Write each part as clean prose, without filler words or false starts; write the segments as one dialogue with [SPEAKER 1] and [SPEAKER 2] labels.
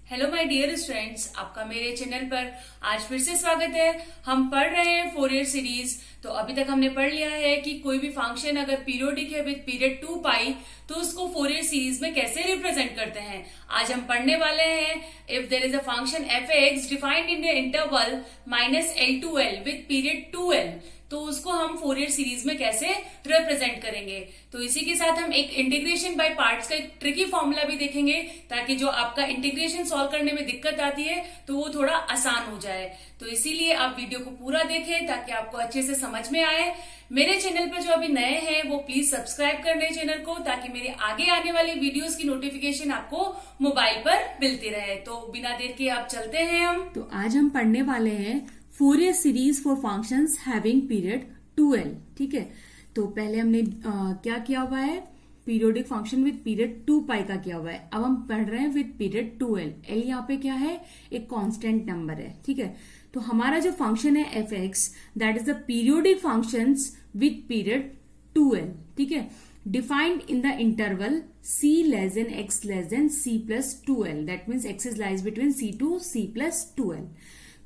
[SPEAKER 1] Hello my dear students, आपका मेरे channel पर आज फिर से स्वागत है। हम पढ़ रहे हैं फोरियर सीरीज। तो अभी तक हमने पढ़ लिया है कि कोई भी फंक्शन अगर पीरियोडिक है विद पीरियड 2 पाई तो उसको फोरियर सीरीज में कैसे रिप्रेजेंट करते हैं। आज हम पढ़ने वाले हैं if there is a function f x defined in the interval -l to l with period 2l, तो उसको हम फोरियर सीरीज में कैसे रिप्रेजेंट करेंगे। तो इसी के साथ हम एक इंटीग्रेशन बाय पार्ट्स का एक ट्रिकी फॉर्मूला भी देखेंगे, ताकि जो आपका इंटीग्रेशन सॉल्व करने में दिक्कत आती है तो वो थोड़ा आसान हो जाए। तो इसीलिए आप वीडियो को पूरा देखें ताकि आपको अच्छे से समझ में आए। मेरे चैनल पर जो अभी नए हैं वो प्लीज सब्सक्राइब कर लें चैनल को, ताकि मेरे आगे आने वाली वीडियोस की नोटिफिकेशन आपको मोबाइल पर मिलती रहे। तो बिना देर के आप चलते हैं हम।
[SPEAKER 2] तो आज हम पढ़ने वाले हैं Fourier series for functions having period 2l। ठीक है, तो पहले हमने क्या किया हुआ है, पीरियोडिक फंक्शन विद पीरियड 2 पाई का किया हुआ है। अब हम पढ़ रहे हैं विद पीरियड 2l। l यहाँ पे क्या है, एक कांस्टेंट नंबर है। ठीक है, तो हमारा जो फंक्शन है F x, that is the periodic functions with period 2l। ठीक है, defined in the interval c less than x less than c plus 2l, that means x is lies between c to c plus 2l।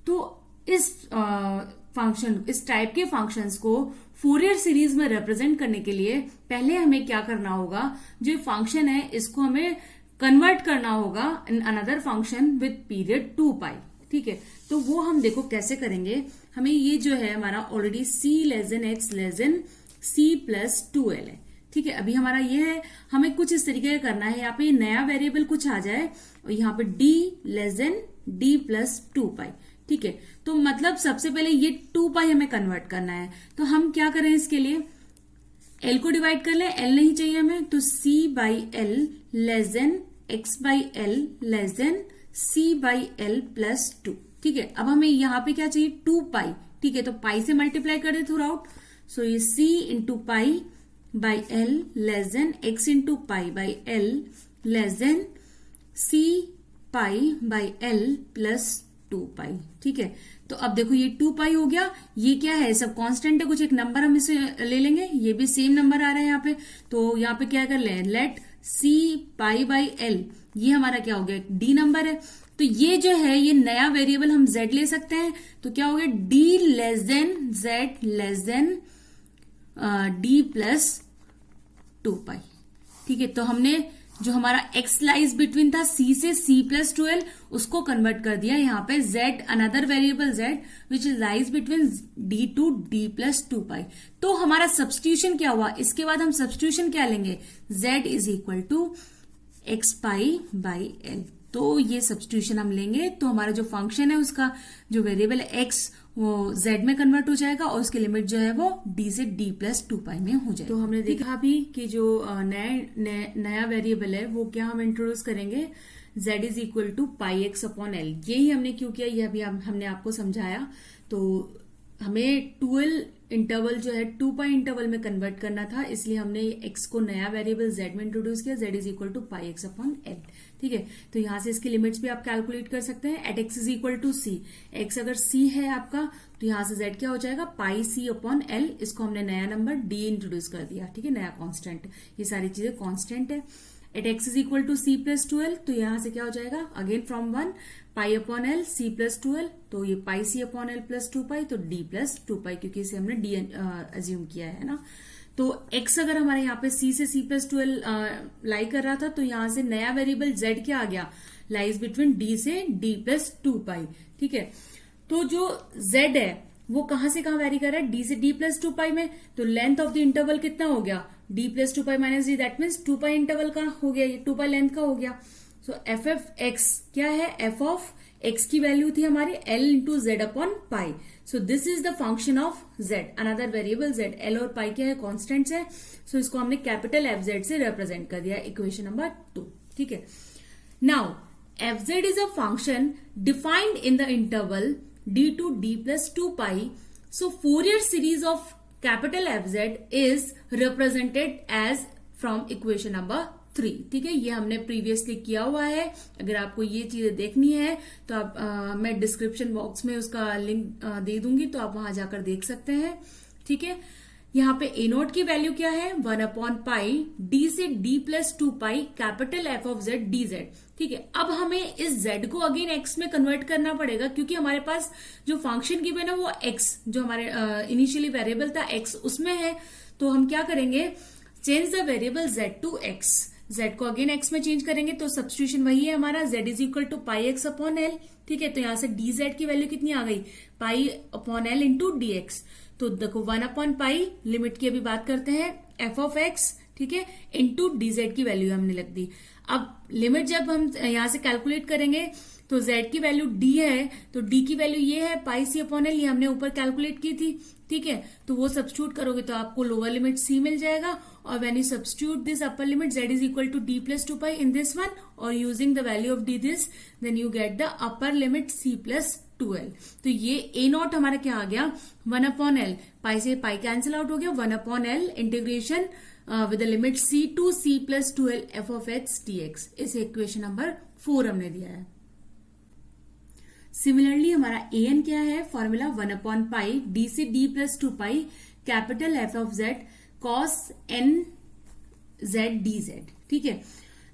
[SPEAKER 2] तो इस function, इस type के functions को Fourier series में represent करने के लिए पहले हमें क्या करना होगा, जो फंक्शन है इसको हमें कन्वर्ट करना होगा in another function with period 2 pi. ठीक है, तो वो हम देखो कैसे करेंगे। हमें ये जो है हमारा already c less than x less than c plus 2l है। ठीक है, अभी हमारा ये है, हमें कुछ इस तरीके का करना है। यहाँ पे नया वेरिएबल कुछ आ जाए और यहाँ पे d less than d plus 2 pi. ठीक है, तो मतलब सबसे पहले ये 2 पाई हमें कन्वर्ट करना है। तो हम क्या करें, इसके लिए l को डिवाइड कर लें, l नहीं चाहिए हमें, तो c by L less than x by L less than c by L plus 2। ठीक है, अब हमें यहाँ पे क्या चाहिए, 2 पाई। ठीक है, तो पाई से मल्टीप्लाई कर दे थ्रू आउट। सो ये c into pi by L less than x into pi by L less than c pi by L plus 2 pi. ठीक है, तो अब देखो ये 2 पाई हो गया। ये क्या है, सब कांस्टेंट है, कुछ एक नंबर हम इसे ले लेंगे। ये भी सेम नंबर आ रहा है यहाँ पे, तो यहाँ पे क्या कर ले, let c pi by L, ये हमारा क्या हो गया, d नंबर है। तो ये जो है, ये नया वेरिएबल हम z ले सकते हैं। तो क्या हो गया, d less than z less than d plus 2 pi. ठीक है, तो हमने जो हमारा x लाइज बिटवीन था c से c प्लस 2l, उसको कन्वर्ट कर दिया यहाँ पे z, another variable z which lies between d to d plus 2 pi. तो हमारा सब्स्टिट्यूशन क्या हुआ, इसके बाद हम सब्स्टिट्यूशन क्या लेंगे, z is equal to x pi by L. तो ये सब्स्टिट्यूशन हम लेंगे, तो हमारा जो फंक्शन है उसका जो वेरिएबल है x, वो z में कन्वर्ट हो जाएगा और उसकी लिमिट जो है वो d से d प्लस 2 पाई में हो जाएगा। तो हमने देखा भी कि जो नया वेरिएबल है वो क्या हम इंट्रोड्यूस करेंगे, z is equal to pi x upon L. यही हमने क्यों किया, ये अभी हमने आपको समझाया। तो हमें 2l इंटरवल जो है 2 पाई इंटरवल में कन्वर्ट करना था, इसलिए हमने x को नया वेरिएबल z में इंट्रोड्यूस किया, z is equal to pi x upon L. ठीक है, तो यहां से इसकी लिमिट्स भी आप कैलकुलेट कर सकते हैं। At x is equal to c, x अगर c है आपका, तो यहां से z क्या हो जाएगा, पाई c अपॉन एल। इसको हमने नया नंबर d इंट्रोड्यूस कर दिया। ठीक है, नया कांस्टेंट, ये सारी चीजें कांस्टेंट है। At x is equal to c plus 2l, तो यहां से क्या हो जाएगा, again from 1 pi upon L c plus 2l, तो ये pi c upon L plus 2 pi, तो d प्लस 2 पाई, क्योंकि इसे हमने d अज्यूम किया है ना। तो x अगर हमारे यहाँ पे c से c प्लस 2l लाई कर रहा था, तो यहां से नया वेरिएबल z क्या आ गया, लाइज बिटवीन d से d प्लस 2 पाई। ठीक है, तो जो z है वो कहां से कहां वेरी कर रहा है, d से d प्लस 2 पाई में। तो लेंथ ऑफ द इंटरवल कितना हो गया, d plus 2 pi minus d, that means 2 pi interval का हो गया, ये 2 पाई लेंथ का हो गया। सो एफ एफ एक्स क्या है, एफ ऑफ एक्स की वैल्यू थी हमारी l into Z upon pi. So this is the function of z, another variable z। l और पाई क्या है, कॉन्स्टेंट्स है। सो इसको हमने कैपिटल एफ जेड से रिप्रेजेंट कर दिया, इक्वेशन नंबर 2। ठीक है, now F Z is a function defined in the interval d to d plus 2 pi. So Fourier series of capital FZ is represented as from equation number 3। ठीक है, ये हमने previously किया हुआ है। अगर आपको ये चीजें देखनी है तो आप मैं डिस्क्रिप्शन बॉक्स में उसका लिंक दे दूंगी, तो आप वहां जाकर देख सकते हैं। ठीक है, यहाँ पे ए नॉट की वैल्यू क्या है 1/पाई डी से d plus 2 pi capital F of Z D Z. ठीक है, अब हमें इस z को अगेन x में कन्वर्ट करना पड़ेगा क्योंकि हमारे पास जो फंक्शन गिवन है वो x, जो हमारे इनिशियली वेरिएबल था x उसमें है। तो हम क्या करेंगे, change the variable z to x, z को अगेन x में चेंज करेंगे तो सब्स्टिट्यूशन वही है हमारा z is equal to pi x upon L. ठीक है, तो यहां से dz की वैल्यू कितनी आ गई, पाई upon L into D x. तो देखो 1/पाई लिमिट की अभी बात करते हैं एफ ऑफ एक्स, ठीक है, इंटू डीजेड की वैल्यू हमने लग दी। अब लिमिट जब हम यहां से कैलकुलेट करेंगे तो z की वैल्यू d है, तो d की वैल्यू ये है पाई सी अपॉन एल, ये हमने ऊपर कैलकुलेट की थी। ठीक है, तो वो सब्स्टिट्यूट करोगे तो आपको लोअर लिमिट c मिल जाएगा, और when you substitute this upper limit z is equal to d plus 2 pi in this one, और using the value of d this, then you get the upper limit c plus 2l। तो ये ए not हमारा क्या आ गया 1/L, पाई से pi cancel out हो गया, 1/L integration with the limit c to c plus 2l f of x dx। इस equation number 4 हमने दिया है। सिमिलरली हमारा an क्या है, फॉर्मूला 1/पाई d से d plus 2 pi capital f of z cos n z dz। ठीक है,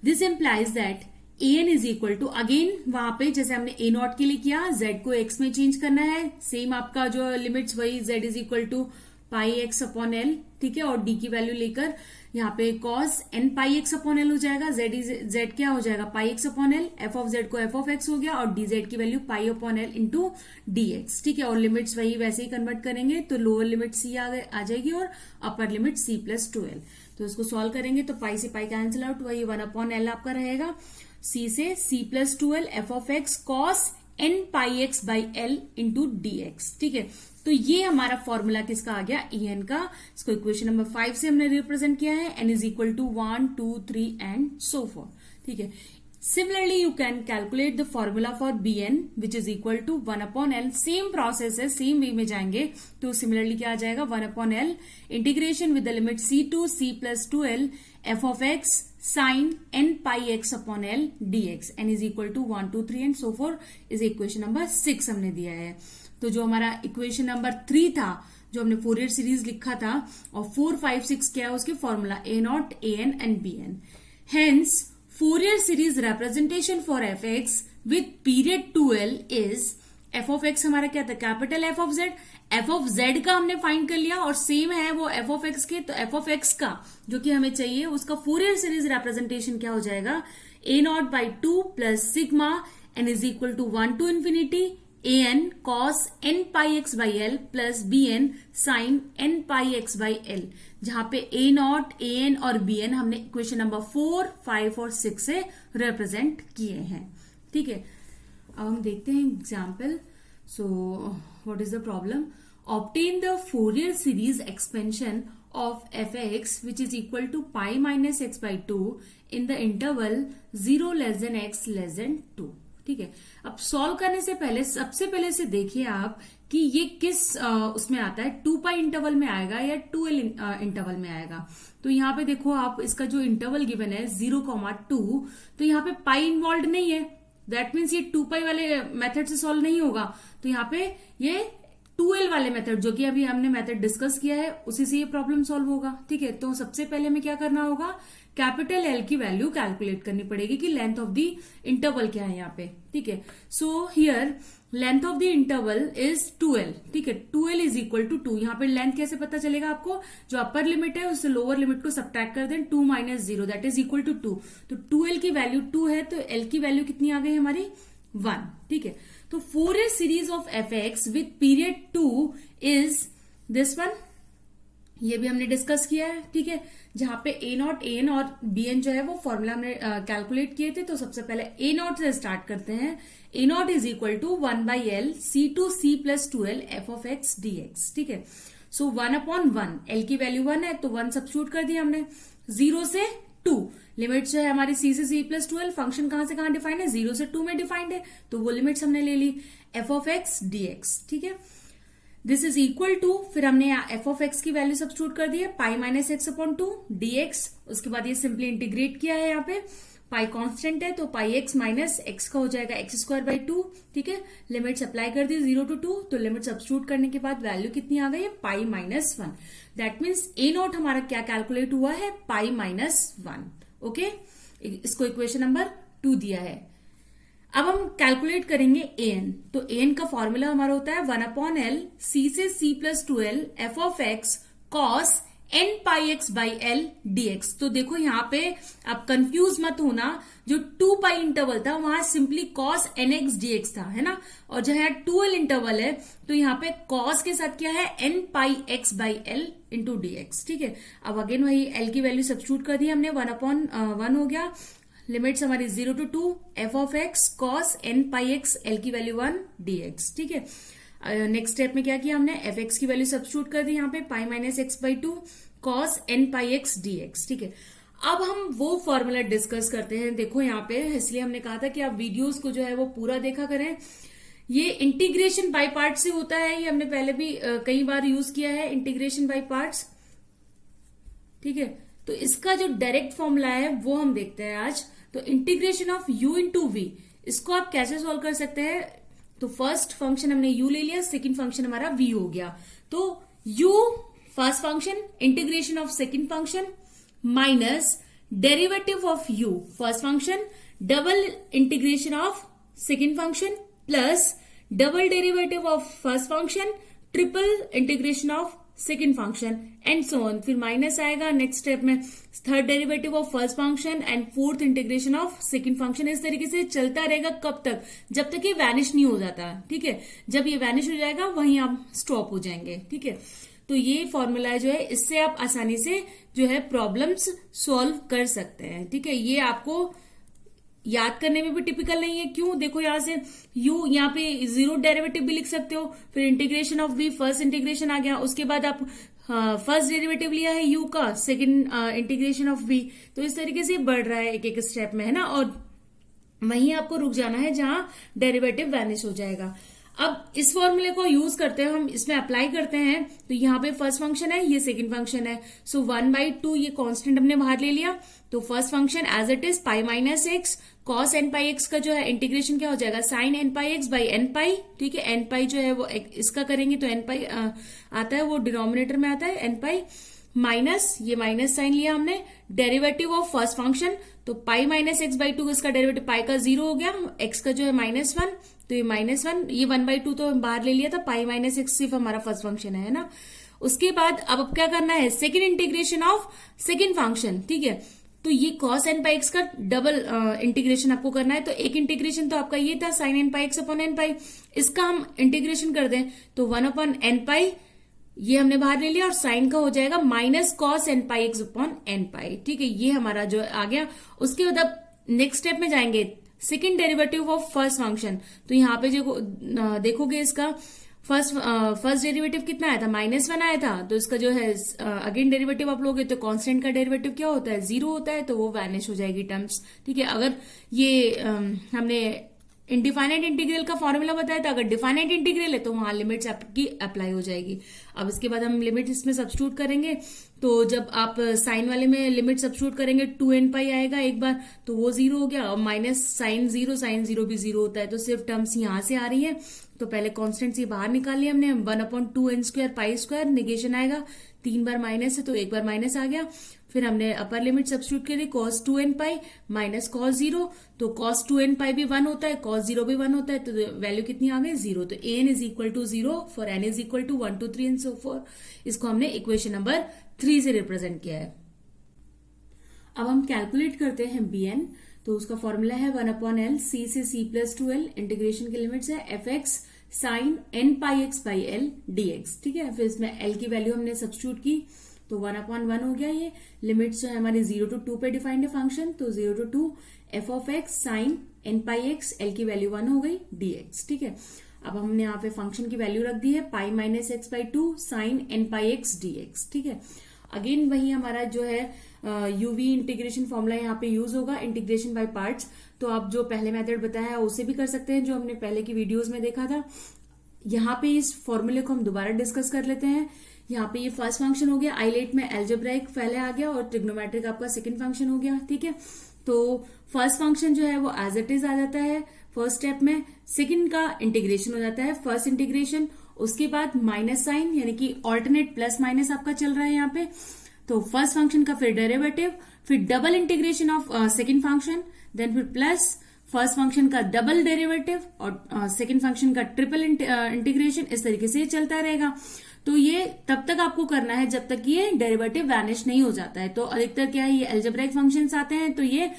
[SPEAKER 2] this implies that an is equal to, again वहां पे जैसे हमने a नॉट के लिए किया z को x में चेंज करना है, सेम आपका जो लिमिट्स वही z is equal to pi x upon L. ठीक है, और d की वैल्यू लेकर यहाँ पे cos n pi x upon L हो जाएगा, z क्या हो जाएगा pi x upon L, f of z को f ऑफ x हो गया, और dz की वैल्यू pi upon L into dx। ठीक है, और लिमिट्स वही वैसे ही कन्वर्ट करेंगे तो लोअर लिमिट c आ जाएगी और अपर लिमिट c प्लस 2l। तो इसको सॉल्व करेंगे तो पाई से पाई कैंसिल आउट, वही 1/L आपका रहेगा, c से c plus 2l f of x cos n pi x by L into D x. ठीक है, तो ये हमारा फॉर्मूला किसका आ गया en का। इसको इक्वेशन नंबर 5 से हमने रिप्रेजेंट किया है, n is equal to 1 2 3 and so forth. ठीक है, similarly you can calculate the formula for bn which is equal to 1/L। Same process है, सेम वे में जाएंगे तो सिमिलरली क्या आ जाएगा 1/L integration with the limit c to c plus 2l f of x sine n pi x upon L dx, n is equal to 1 2 3 and so for is equation number 6 हमने दिया है। तो जो हमारा equation number 3 था, जो हमने Fourier series लिखा था, और 4 5 6 क्या है उसके formula a nought an and bn। Hence Fourier series representation for F x with period 2l is, F of x हमारा क्या था capital F of Z, F of Z का हमने फाइंड कर लिया और सेम है वो एफ ऑफ एक्स के, तो एफ ऑफ एक्स का जो कि हमें चाहिए उसका फोरियर सीरीज रिप्रेजेंटेशन क्या हो जाएगा a nought by 2 plus sigma n is equal to 1 to infinity an cos n pi x by L plus bn sine n pi x by L, जहां पे a नॉट an और bn हमने equation number 4 5 और 6 से represent किए हैं। ठीक है, अब हम देखते हैं example. So what is the problem, obtain the Fourier series expansion of F x which is equal to pi minus x by 2 in the interval 0 less than x less than 2। ठीक है, अब सॉल्व करने से पहले सबसे पहले से देखिए आप कि ये किस उसमें आता है, 2 पाई इंटरवल में आएगा या 2l इंटरवल में आएगा। तो यहाँ पे देखो आप, इसका जो इंटरवल गिवन है 0,2, तो यहाँ पे पाई इन्वॉल्व नहीं है, दैट मीन्स ये 2 पाई वाले मेथड से सॉल्व नहीं होगा। तो यहाँ पे ये 2l वाले मेथड जो कि अभी हमने मेथड डिस्कस किया है उसी से ये प्रॉब्लम सॉल्व होगा। ठीक है, तो सबसे पहले हमें क्या करना होगा, कैपिटल एल की वैल्यू कैलकुलेट करनी पड़ेगी कि लेंथ ऑफ द इंटरवल क्या है यहाँ पे। ठीक है, so here length of the interval is 2l। ठीक है, 2l इज इक्वल टू 2। यहाँ पे लेंथ कैसे पता चलेगा आपको, जो अपर लिमिट है उससे लोअर लिमिट को सब्ट्रैक्ट कर दें, 2 minus 0 that is equal to 2। तो 2l की वैल्यू 2 है, तो l की वैल्यू कितनी आ गई हमारी 1। ठीक है, तो Fourier series of F x with period 2 is this one, ये भी हमने डिस्कस किया है। ठीक है, जहां पे a नॉट an और bn जो है वो फॉर्मूला हमने कैलकुलेट किए थे। तो सबसे पहले a नॉट से स्टार्ट करते हैं, a nought is equal to 1/L c to c plus 2l f of x dx। ठीक है, सो 1/1, l की वैल्यू 1 है तो 1 सब्स्टिट्यूट कर दिया हमने, 0 से 2 लिमिट जो है हमारी c से c प्लस 2l, फंक्शन कहां से कहां डिफाइंड है 0 से 2 में डिफाइंड है, तो वो लिमिट्स हमने ले ली, f ऑफ x dx। ठीक है, दिस इज इक्वल टू, फिर हमने एफ ऑफ एक्स की वैल्यू सब्स्टिट्यूट कर दी है pi minus x upon 2 dx। उसके बाद ये सिंपली इंटीग्रेट किया है यहाँ पे, पाई कांस्टेंट है तो पाई एक्स माइनस एक्स का हो जाएगा एक्स स्क्वायर बाई 2, ठीक है। लिमिट्स अप्लाई कर दी 0 to 2, तो लिमिट सब्स्टिट्यूट करने के बाद वैल्यू कितनी आ गई है, pi minus 1। That means A not हमारा क्या कैलकुलेट हुआ है, पाई माइनस 1। ओके, इसको इक्वेशन नंबर 2 दिया है। अब हम कैलकुलेट करेंगे एन। तो एन का फॉर्मूला हमारा होता है 1/L c से c plus 2l f of x cos n pi x by L dx। तो देखो यहाँ पे आप कंफ्यूज मत होना, जो 2 पाई इंटरवल था वहां सिंपली कॉस nx dx था, है ना। और जो है 2l इंटरवल है तो यहाँ पे कॉस के साथ क्या है, n pi x by L into dx, ठीक है। अब अगेन वही l की वैल्यू सब्स्टिट्यूट कर दी हमने, 1/1 हो गया। लिमिट्स हमारी 0 to 2 f of x cos n pi x L की वैल्यू 1 dx, ठीक है। नेक्स्ट स्टेप में क्या किया हमने, एफ एक्स की वैल्यू सब्स्टिट्यूट कर दी यहाँ पे, पाई minus x by 2 cos n pi x dx, ठीक है। अब हम वो फॉर्मूला डिस्कस करते हैं। देखो यहाँ पे, इसलिए हमने कहा था कि आप वीडियोस को जो है वो पूरा देखा करें। ये इंटीग्रेशन बाय पार्ट से होता है, ये हमने पहले भी कई बार यूज किया है, इंटीग्रेशन बाय पार्ट्स, ठीक है। तो इसका जो डायरेक्ट फॉर्मूला है वो हम देखते हैं आज। तो integration of u into v, इसको आप कैसे सॉल्व कर सकते हैं। तो फर्स्ट फंक्शन हमने u ले लिया, सेकंड फंक्शन हमारा v हो गया। तो u first function, integration of second function minus derivative of u first function, double integration of second function plus double derivative of first function, triple integration of second function and so on. फिर minus आएगा next step में, third derivative of first function and fourth integration of second function. इस तरीके से चलता रहेगा, कब तक, जब तक ये वैनिश नहीं हो जाता, ठीक है। जब ये वैनिश हो जाएगा वहीं आप स्टॉप हो जाएंगे, ठीक है। तो ये फॉर्मूला जो है, इससे आप आसानी से जो है प्रॉब्लम्स सॉल्व कर सकते हैं, ठीक है। ये आपको याद करने में भी टिपिकल नहीं है, क्यों, देखो यहां से u, यहाँ पे जीरो डेरिवेटिव भी लिख सकते हो, फिर integration of v, first integration आ गया, उसके बाद आप फर्स्ट डेरिवेटिव लिया है u का, सेकंड इंटीग्रेशन ऑफ v। तो इस तरीके से बढ़ रहा है एक एक स्टेप में, है ना। और वहीं आपको रुक जाना है जहां डेरिवेटिव वैनिश हो जाएगा। अब इस फॉर्मूले को यूज करते हैं हम, इसमें अप्लाई करते हैं। तो यहाँ पे फर्स्ट फंक्शन है, ये सेकंड फंक्शन है, सो 1/2 ये कांस्टेंट हमने बाहर ले लिया। तो first function as it is pi minus x cos n pi x का जो है इंटीग्रेशन क्या हो जाएगा, sine n pi x by n pi, ठीक है। n पाई जो है वो इसका करेंगे तो n पाई आता है, वो डिनोमिनेटर में आता है n पाई, माइनस ये माइनस साइन लिया हमने, डेरिवेटिव ऑफ फर्स्ट फंक्शन, तो पाई माइनस एक्स बाई 2 इसका डेरिवेटिव पाई का 0 हो गया, एक्स का जो है -1, तो ये -1, ये 1/2 तो बाहर ले लिया था, पाई माइनस एक्स सिर्फ हमारा फर्स्ट फंक्शन है ना। उसके बाद अब क्या करना है, second integration of second function, ठीक है। तो ये cos n पाई एक्स का डबल इंटीग्रेशन आपको करना है। तो एक इंटीग्रेशन तो आपका ये था sin n pi x upon n पाई, इसका हम इंटीग्रेशन कर दें तो 1/n पाई ये हमने बाहर ले लिया, और साइन का हो जाएगा minus cos n pi x upon n pi, ठीक है। ये हमारा जो आ गया। उसके बाद अब नेक्स्ट स्टेप में जाएंगे, second derivative of first function. तो यहाँ पे जो देखोगे इसका फर्स्ट डेरिवेटिव कितना आया था, -1 आया था। तो इसका जो है अगेन डेरिवेटिव आप लोगे तो कांस्टेंट का डेरिवेटिव क्या होता है, 0 होता है, तो वो वैनिश हो जाएगी टर्म्स, ठीक है। अगर ये हमने इनडिफाइनाइट इंटीग्रल का फॉर्मूला बताया था, अगर डिफाइनाइट इंटीग्रल है तो वहां लिमिट्स आपकी अप्लाई हो जाएगी। अब इसके बाद हम लिमिट इसमें सब्स्टिट्यूट करेंगे। तो जब आप साइन वाले में लिमिट सब्स्टिट्यूट करेंगे 2n पाई आएगा एक बार, तो वो 0 हो गया, और माइनस साइन 0 भी 0 होता है, तो सिर्फ टर्म्स यहां से आ रही है। तो पहले कॉन्स्टेंट से बाहर निकाल लिया हमने, 1/2n² पाई स्क्वायर, निगेशन आएगा, 3 बार माइनस है तो एक बार माइनस आ गया। फिर हमने अपर लिमिट सब्स्टिट्यूट करी, cos 2n pi minus cos 0, तो cos 2n पाई भी 1 होता है, cos 0 भी 1 होता है, तो वैल्यू कितनी आ गई, 0। तो an is equal to 0 for n is equal to 1 2 3 and so forth. इसको हमने इक्वेशन नंबर 3 से रिप्रेजेंट किया है। अब हम कैलकुलेट करते हैं bn। तो उसका फॉर्मूला है 1/L c से c प्लस 2l, इंटीग्रेशन की लिमिट्स है F x sine n pi x by L dx, ठीक है। फिर इसमें l की वैल्यू हमने सब्स्टिट्यूट की, तो 1/1 हो गया। ये लिमिट्स जो है हमारी 0 to 2 पे डिफाइंड है फंक्शन, तो 0 to 2 F of x sine n pi x, L की वैल्यू 1 हो गई dx, ठीक है। अब हमने यहाँ पे फंक्शन की वैल्यू रख दी है, pi minus x by 2 sine n pi x dx, ठीक है। अगेन वही हमारा जो है यूवी इंटीग्रेशन फॉर्मूला यहाँ पे यूज होगा, इंटीग्रेशन बाय पार्ट्स। तो आप जो पहले मेथड बताया है उसे भी कर सकते हैं, जो हमने पहले की वीडियोस में देखा था। यहाँ पे इस फॉर्मूले को हम दोबारा डिस्कस कर लेते हैं। यहाँ पे ये फर्स्ट फंक्शन हो गया, आइलेट में एल्जेब्राइक पहले आ गया, और ट्रिग्नोमेट्रिक आपका सेकंड फंक्शन हो गया, ठीक है। तो फर्स्ट फंक्शन जो है वो एज इट इज आ जाता है फर्स्ट स्टेप में, सेकंड का इंटीग्रेशन हो जाता है, फर्स्ट इंटीग्रेशन, उसके बाद माइनस साइन यानी कि ऑल्टरनेट प्लस माइनस आपका चल रहा है यहाँ पे। तो फर्स्ट फंक्शन का फिर डेरिवेटिव, फिर double integration of second function, then फिर प्लस फर्स्ट फंक्शन का डबल डेरिवेटिव और सेकंड फंक्शन का ट्रिपल इंटीग्रेशन, इस तरीके से ये चलता रहेगा। तो ये तब तक आपको करना है जब तक ये डेरिवेटिव वैनिश नहीं हो जाता है। तो अधिकतर क्या है, ये अलजेब्राइक फंक्शंस आते हैं तो ये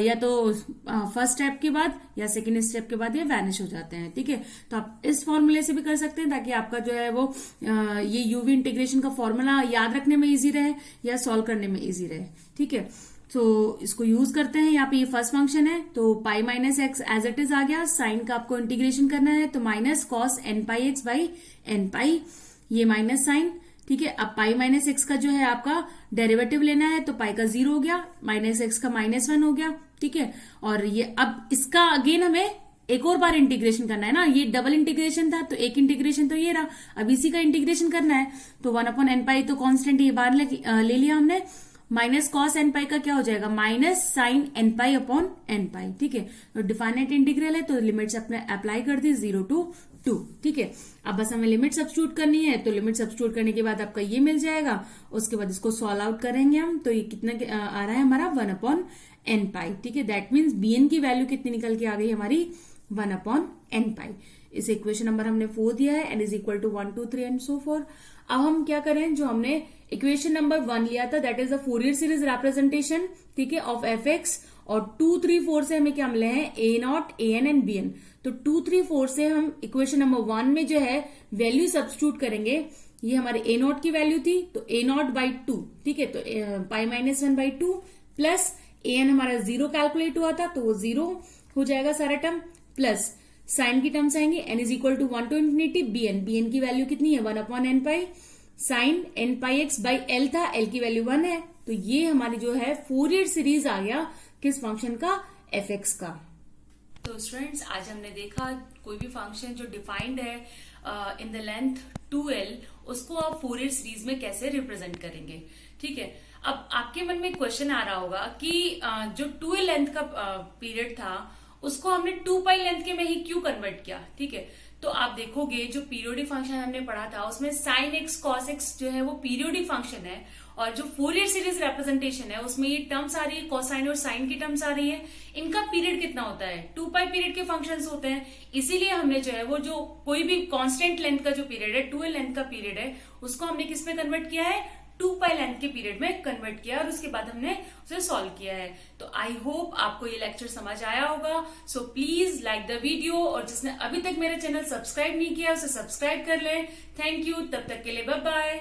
[SPEAKER 2] या तो फर्स्ट स्टेप के बाद या सेकंड स्टेप के बाद ये वैनिश हो जाते हैं। ठीक है, तो आप इस फॉर्मूले से भी कर सकते हैं ताकि आपका जो है वो ये यूवी इंटीग्रेशन का फॉर्मूला याद रखने में इजी रहे या सॉल्व करने में इजी रहे। ठीक है, तो इसको यूज करते हैं। यहाँ पे ये फर्स्ट फंक्शन है तो pi minus x as it is आ गया, साइन का आपको इंटीग्रेशन करना है तो minus cos n pi x by n pi, ये माइनस साइन। ठीक है, अब पाई माइनस एक्स का जो है आपका डेरिवेटिव लेना है तो पाई का 0 हो गया, माइनस एक्स का -1 हो गया। ठीक है, और ये अब इसका अगेन हमें एक और बार इंटीग्रेशन करना है ना, ये डबल इंटीग्रेशन था तो एक इंटीग्रेशन तो ये रहा, अब इसी का इंटीग्रेशन करना है। तो 1/n पाई तो कांस्टेंट ये बार ले लिया हमने, माइनस कॉस एन पाई का क्या हो जाएगा, minus sine n pi upon n pi. ठीक है, तो डिफाइनाइट इंटीग्रल है तो लिमिट्स अपने अप्लाई कर दी 0 to 2। ठीक है, अब बस हमें लिमिट सब्स्टिट्यूट करनी है तो लिमिट सब्स्टिट्यूट करने के बाद आपका ये मिल जाएगा, उसके बाद इसको सॉल्व आउट करेंगे हम तो ये कितना आ रहा है हमारा 1/n पाई। ठीक है, दैट मीन्स bn की वैल्यू कितनी निकल के आ गई हमारी 1/n पाई। इस इक्वेशन नंबर हमने 4 दिया है, n = 1 2 3 एंड सो फॉर। अब हम क्या करें, जो हमने इक्वेशन नंबर 1 लिया था that is the Fourier series representation, ठीक है, ऑफ एफ एक्स, और 2 3 4 से हमें क्या मिले हैं, a0 an एंड bn। तो 2 3 4 से हम इक्वेशन नंबर 1 में जो है वैल्यू सब्स्टिट्यूट करेंगे। ये हमारे a0 की वैल्यू थी तो a0/2, ठीक है, तो पाई -1/2 प्लस an हमारा 0 कैलकुलेट हुआ था तो वो 0 हो जाएगा सारा टर्म, प्लस साइन की टर्म्स आएंगे n = 1 to ∞ bn की वैल्यू कितनी है 1/n pi, sine n pi x by L था, एल की वैल्यू 1 है। तो ये हमारी जो है फोरियर सीरीज आ गया किस फंक्शन का, एफ एक्स का।
[SPEAKER 1] तो स्टूडेंट्स आज हमने देखा कोई भी फंक्शन जो डिफाइंड है इन द लेंथ 2l, उसको आप फोरियर सीरीज में कैसे रिप्रेजेंट करेंगे। ठीक है, अब आपके मन में क्वेश्चन आ रहा होगा कि जो 2l लेंथ का पीरियड था उसको हमने 2π लेंथ के में ही क्यों कन्वर्ट किया। ठीक है, तो आप देखोगे जो पीरियोडिक फंक्शन हमने पढ़ा था उसमें sin x cos x जो है वो पीरियोडिक फंक्शन है, और जो फोरियर सीरीज रिप्रेजेंटेशन है उसमें ये टर्म्स आ रही है, कोसाइन और साइन की टर्म्स आ रही है। इनका पीरियड कितना होता है, 2π पीरियड के फंक्शंस होते हैं। इसीलिए हमने जो है वो जो कोई भी कांस्टेंट लेंथ का जो पीरियड है 2l लेंथ का पीरियड है उसको हमने किस में कन्वर्ट किया है, 2π लेंथ के पीरियड में कन्वर्ट किया और उसके बाद हमने उसे सॉल्व किया है। तो आई होप आपको ये लेक्चर समझ आया होगा। So please like the video, और जिसने अभी तक मेरा चैनल सब्सक्राइब नहीं किया उसे सब्सक्राइब कर ले। थैंक यू, तब तक के लिए बाय बाय।